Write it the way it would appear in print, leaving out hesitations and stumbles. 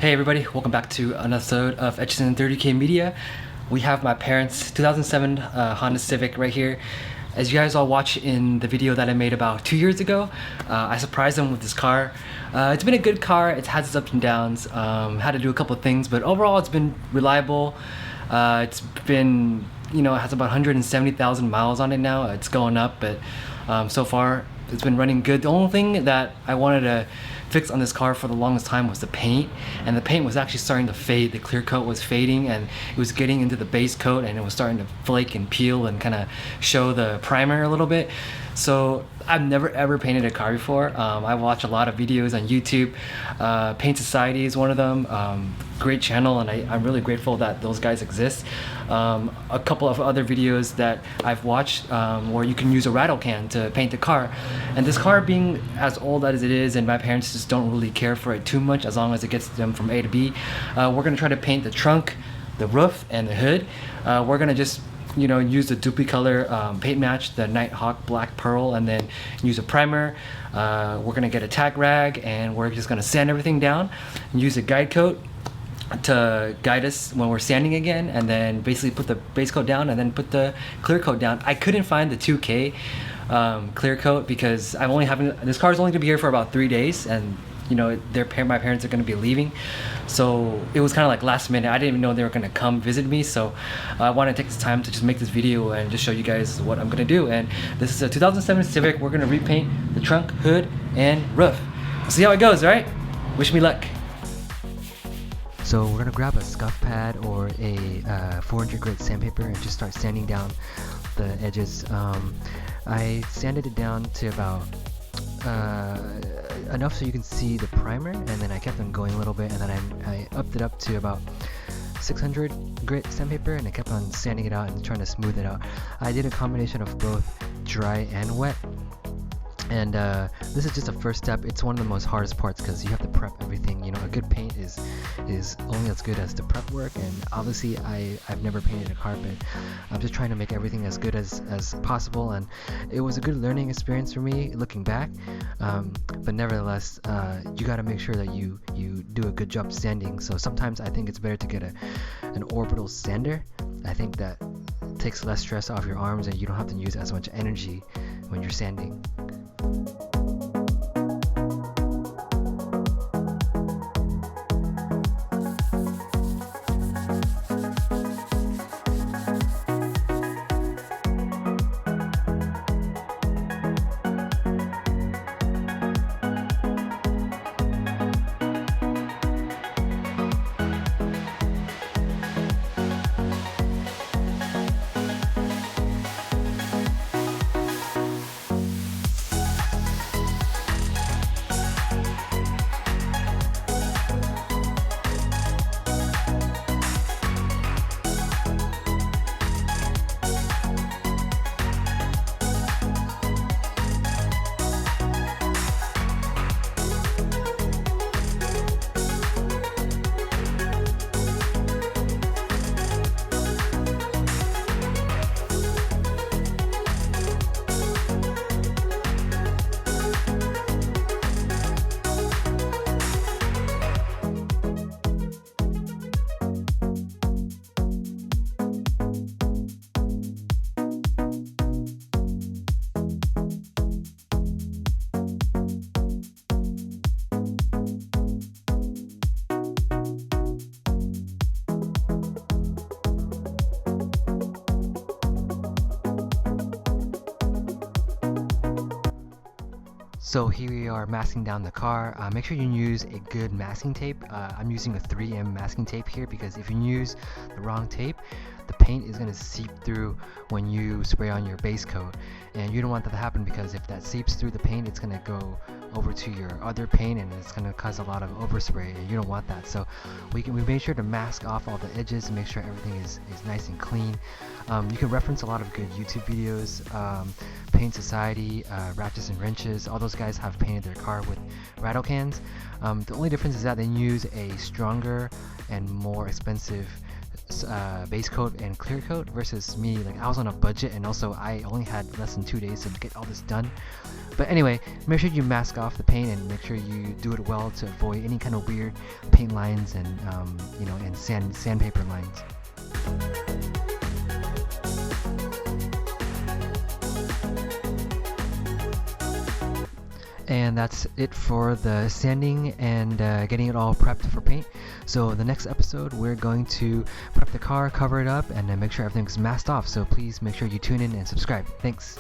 Hey everybody, welcome back to another episode of Etchison 30K Media. We have my parents' 2007 Honda Civic right here. As you guys all watch in the video that I made about 2 years ago, I surprised them with this car. It's been a good car, it's had its ups and downs, had to do a couple of things, but overall it's been reliable. It's been, it has about 170,000 miles on it now. It's going up, but so far it's been running good. The only thing that I wanted to fix on this car for the longest time was the paint, and the paint was actually starting to fade. The clear coat was fading and it was getting into the base coat, and it was starting to flake and peel and kind of show the primer a little bit. So I've never ever painted a car before. I watch a lot of videos on YouTube. Paint Society is one of them. Great channel, and I'm really grateful that those guys exist. A couple of other videos that I've watched where you can use a rattle can to paint the car. And this car being as old as it is, and my parents just don't really care for it too much as long as it gets them from A to B, we're gonna try to paint the trunk, the roof, and the hood. We're gonna just use the Duplicolor paint match, the Nighthawk Black Pearl, and then use a primer. We're gonna get a tack rag, and we're just gonna sand everything down and use a guide coat to guide us when we're sanding again, and then basically put the base coat down and then put the clear coat down. I couldn't find the 2K clear coat because this car is only gonna be here for about 3 days, and my parents are going to be leaving, so it was kind of like last minute. I didn't even know they were going to come visit me, so I want to take this time to just make this video and just show you guys what I'm going to do. And this is a 2007 Civic. We're going to repaint the trunk, hood, and roof. See how it goes, right? Wish me luck. So we're going to grab a scuff pad or a 400 grit sandpaper and just start sanding down the edges. I sanded it down to about enough so you can see the primer, and then I kept on going a little bit, and then I upped it up to about 600 grit sandpaper, and I kept on sanding it out and trying to smooth it out. I did a combination of both dry and wet, and this is just a first step. It's one of the most hardest parts because you have to prep everything. A good paint is only as good as the prep work, and obviously I've never painted a car, but I'm just trying to make everything as good as possible, and it was a good learning experience for me looking back. But nevertheless, you got to make sure that you do a good job sanding. So sometimes I think it's better to get an orbital sander. I think that takes less stress off your arms, and you don't have to use as much energy when you're sanding. So here we are masking down the car. Make sure you use a good masking tape. I'm using a 3M masking tape here because if you use the wrong tape, the paint is going to seep through when you spray on your base coat, and you don't want that to happen because if that seeps through the paint, it's going to go over to your other paint and it's going to cause a lot of overspray, and you don't want that. So we made sure to mask off all the edges and make sure everything is nice and clean. You can reference a lot of good YouTube videos. Paint Society, Ratchets and Wrenches, all those guys have painted their car with rattle cans. The only difference is that they use a stronger and more expensive base coat and clear coat versus me. Like, I was on a budget, and also I only had less than 2 days to get all this done. But anyway, make sure you mask off the paint and make sure you do it well to avoid any kind of weird paint lines and and sandpaper lines. And that's it for the sanding and getting it all prepped for paint. So the next episode, we're going to prep the car, cover it up, and then make sure everything's masked off. So please make sure you tune in and subscribe. Thanks.